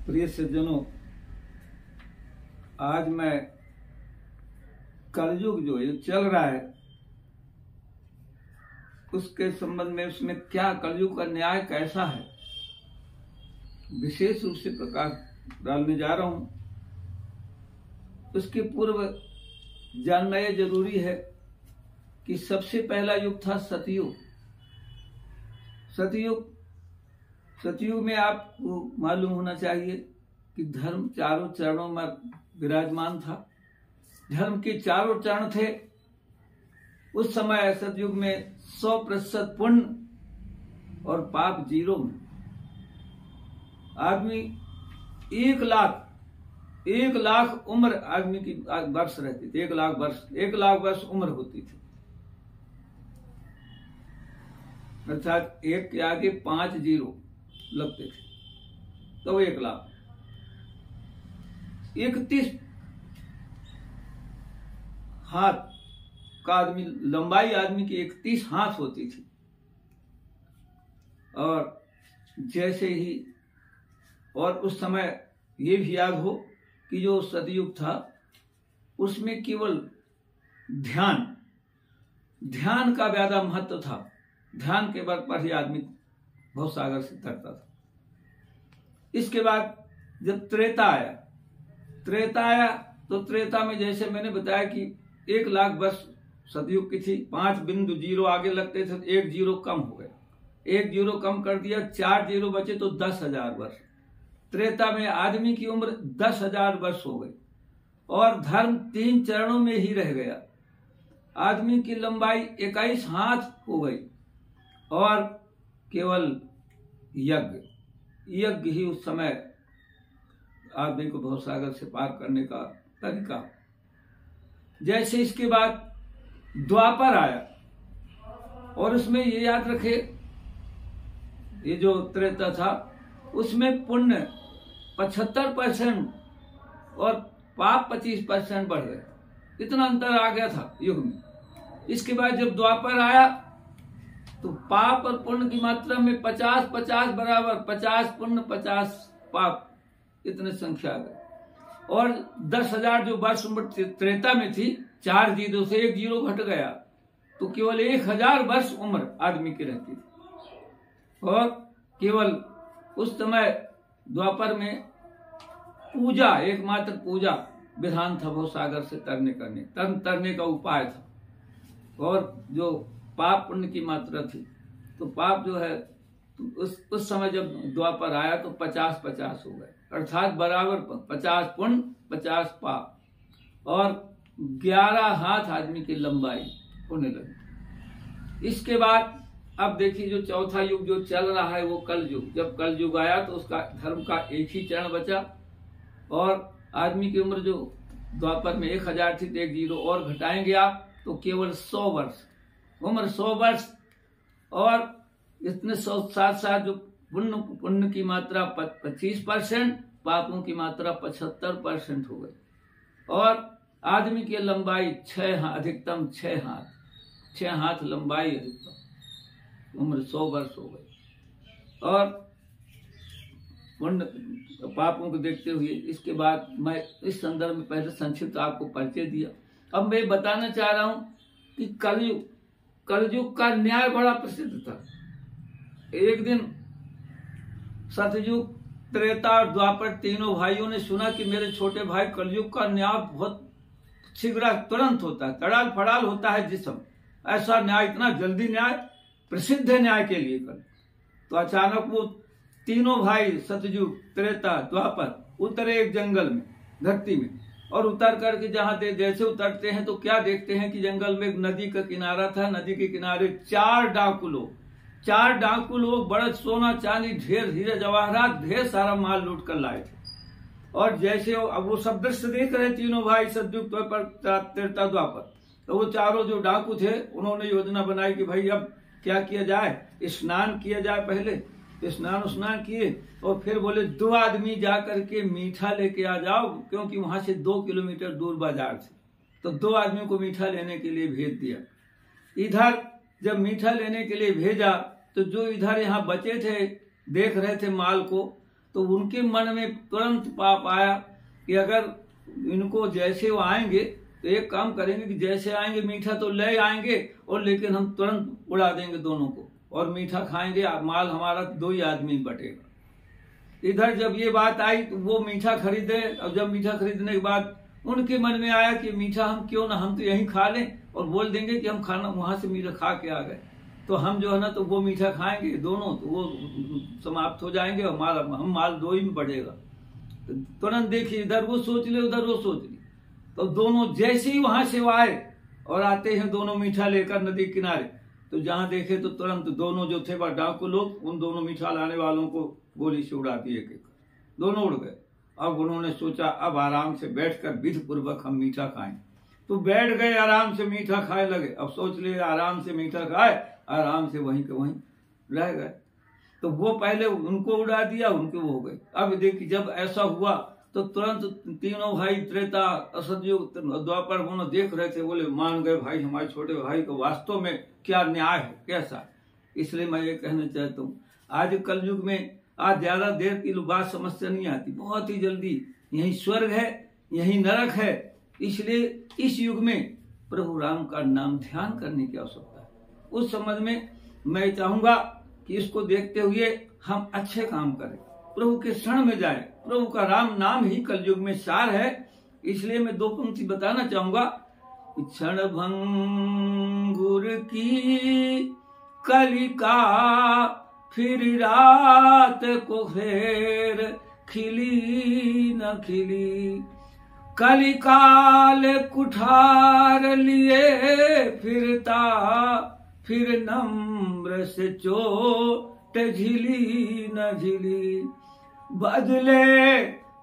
प्रिय सज्जनों, आज मैं कलयुग जो ये चल रहा है उसके संबंध में, उसमें क्या कलयुग का न्याय कैसा है, विशेष रूप से प्रकाश डालने जा रहा हूं। उसके पूर्व जानना यह जरूरी है कि सबसे पहला युग था सतयुग। सतयुग में आपको मालूम होना चाहिए कि धर्म चारों चरणों में विराजमान था। धर्म के चारों चरण थे। उस समय सतयुग में 100% पुण्य और पाप 0 में। आदमी 1 लाख उम्र आदमी की वर्ष रहती थी। 1 लाख वर्ष उम्र होती थी, अर्थात 1 के आगे 5 0 लगते थे, तो 1 लाख। 31 हाथ का आदमी, लंबाई आदमी की 31 हाथ होती थी। और जैसे ही, और उस समय ये भी याद हो कि जो सतयुग था उसमें केवल ध्यान का ज्यादा महत्व था। ध्यान के बल पर ही आदमी बहुत सागर से तरता था। इसके बाद जब त्रेता आया तो त्रेता में जैसे मैंने बताया कि 1 लाख वर्ष सतयुग की थी। 5.0 आगे लगते थे, 1 0 कम हो गए। 1 0 कम कर दिया, 4 0 बचे तो 10,000 वर्ष। त्रेता में आदमी की उम्र 10,000 वर्ष हो गई और धर्म 3 चरणों में ही रह गया। आदमी की लंबाई 21 हाथ हो गई और केवल यज्ञ ही उस समय आदमी को भवसागर से पार करने का तरीका। जैसे इसके बाद द्वापर आया, और उसमें ये याद रखे, ये जो त्रेता था उसमें पुण्य 75% और पाप 25% बढ़ गए। इतना अंतर आ गया था युग में। इसके बाद जब द्वापर आया तो पाप और पुण्य की मात्रा में 50-50 बराबर, 50 पुण्य 50 पाप, इतने संख्या आ गई। और 10,000 जो वर्ष उम्र त्रेता में थी, 4 0 से 1 0 घट गया, तो केवल 1,000 वर्ष उम्र आदमी की रहती थी। और केवल उस समय द्वापर में पूजा, एकमात्र पूजा विधान था, बहुत सागर से तरने का उपाय था। और जो पाप पुण्य की मात्रा थी, तो पाप जो है उस समय जब द्वापर आया तो 50-50 हो गए, अर्थात बराबर 50 पुण्य 50 पाप, और 11 हाथ आदमी की लंबाई होने लगी। इसके बाद अब देखिए जो चौथा युग जो चल रहा है वो कलयुग। जब कलयुग आया तो उसका धर्म का एक ही चरण बचा और आदमी की उम्र जो द्वापर में 1,000 थी, 1 0 और घटाएंगे आप तो केवल 100 वर्ष उम्र, 100 वर्ष। और इतने 100 साथ जो पुण्य की मात्रा 25%, पापों की मात्रा 75% हो गई। और आदमी की लंबाई 6 हाथ, अधिकतम 6 हाथ लंबाई अधिकतम, उम्र 100 वर्ष हो गई। और पुण्य पापों को देखते हुए इसके बाद मैं इस संदर्भ में पहले संक्षिप्त आपको परिचय दिया। अब मैं बताना चाह रहा हूं कि कलयुग का न्याय बड़ा प्रसिद्ध था। एक दिन सतयुग, त्रेता और द्वापर तीनों भाइयों ने सुना कि मेरे छोटे भाई, कलयुग का न्याय बहुत शीघ्र तुरंत होता है, तड़ाल फड़ाल होता है जिसम, ऐसा न्याय, इतना जल्दी न्याय, प्रसिद्ध है न्याय के लिए कल। तो अचानक वो तीनों भाई सतयुग, त्रेता, द्वापर उतरे एक जंगल में, धरती में। और उतर करके जहां जैसे उतरते हैं तो क्या देखते हैं कि जंगल में एक नदी का किनारा था। नदी के किनारे 4 डाकू लोग बड़ा सोना चांदी, ढेर हीरे जवाहरात, ढेर सारा माल लूट कर लाए थे। और जैसे अब वो सब दृश्य देख रहे तीनों भाई, सतयुग, त्रेता, द्वापर, तो वो चारों जो डाकू थे उन्होंने योजना बनाई कि भाई अब क्या किया जाए, स्नान किया जाए। पहले स्नान किए और फिर बोले 2 आदमी जा करके मीठा लेके आ जाओ, क्योंकि वहां से 2 किलोमीटर दूर बाजार थे। तो 2 आदमियों को मीठा लेने के लिए भेज दिया। इधर जब मीठा लेने के लिए भेजा तो जो इधर यहाँ बचे थे, देख रहे थे माल को, तो तो उनके मन में तुरंत पाप आया कि अगर इनको जैसे वो आएंगे तो एक काम करेंगे कि जैसे आएंगे मीठा तो ले आएंगे और लेकिन हम तुरंत उड़ा देंगे दोनों को और मीठा खाएंगे, माल हमारा 2 ही आदमी बटेगा। इधर जब ये बात आई तो वो मीठा खरीदे, और जब मीठा खरीदने के बाद उनके मन में आया कि मीठा हम क्यों ना हम तो यहीं खा लें और बोल देंगे कि हम खाना वहां से मीठा खा के आ गए, तो हम जो है ना तो वो मीठा खाएंगे दोनों, तो वो समाप्त हो जाएंगे और हम माल 2 ही में बढ़ेगा। तुरंत देखिए इधर वो सोच ले उधर वो सोच ली, तो दोनों जैसे ही वहां से आए और आते हैं दोनों मीठा लेकर नदी किनारे, तो जहां देखे तो तुरंत दोनों जो थे डाकू लोग उन दोनों मीठा लाने वालों को गोली से उड़ा दिए, दोनों उड़ गए। अब उन्होंने सोचा अब आराम से बैठकर विधि पूर्वक हम मीठा खाएं, तो बैठ गए आराम से मीठा खाए लगे। अब सोच लिए आराम से मीठा खाए, आराम से वहीं के वहीं रह गए। तो वो पहले उनको उड़ा दिया, उनके वो हो गए। अब देखिए जब ऐसा हुआ तो तुरंत तीनों भाई त्रेता असतयुग द्वापर दोनों देख रहे थे, बोले मान गए भाई हमारे छोटे भाई को वास्तव में क्या न्याय है कैसा। इसलिए मैं ये कहना चाहता हूँ आज कलयुग में आज ज्यादा देर की बात समस्या नहीं आती, बहुत ही जल्दी यही स्वर्ग है यही नरक है। इसलिए इस युग में प्रभु राम का नाम ध्यान करने की आवश्यकता है। उस समझ में मैं चाहूंगा कि इसको देखते हुए हम अच्छे काम करें, प्रभु के शरण में जाएं। प्रभु का राम नाम ही कलयुग में सार है। इसलिए मैं 2 पंक्ति बताना चाहूंगा। क्षण भंगुर की कलिका फिर रात को फेर खिली न खिली, कलिकाल कुठार लिए फिरता फिर नम्र से चोट झिली न झिली,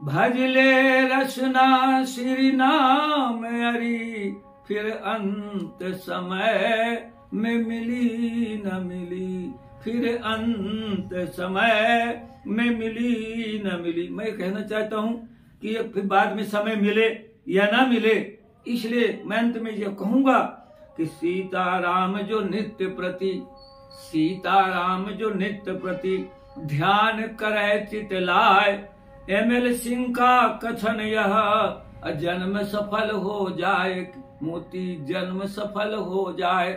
भजले रसना श्री नाम अरी, फिर अंत समय में मिली न मिली, फिर अंत समय में मिली न मिली। मैं कहना चाहता हूँ कि फिर बाद में समय मिले या ना मिले, इसलिए मैं अंत में यह कहूंगा कि सीताराम जो नित्य प्रति ध्यान करे चित लाए, ML सिंह का कथन यह जन्म सफल हो जाए, मोती जन्म सफल हो जाए।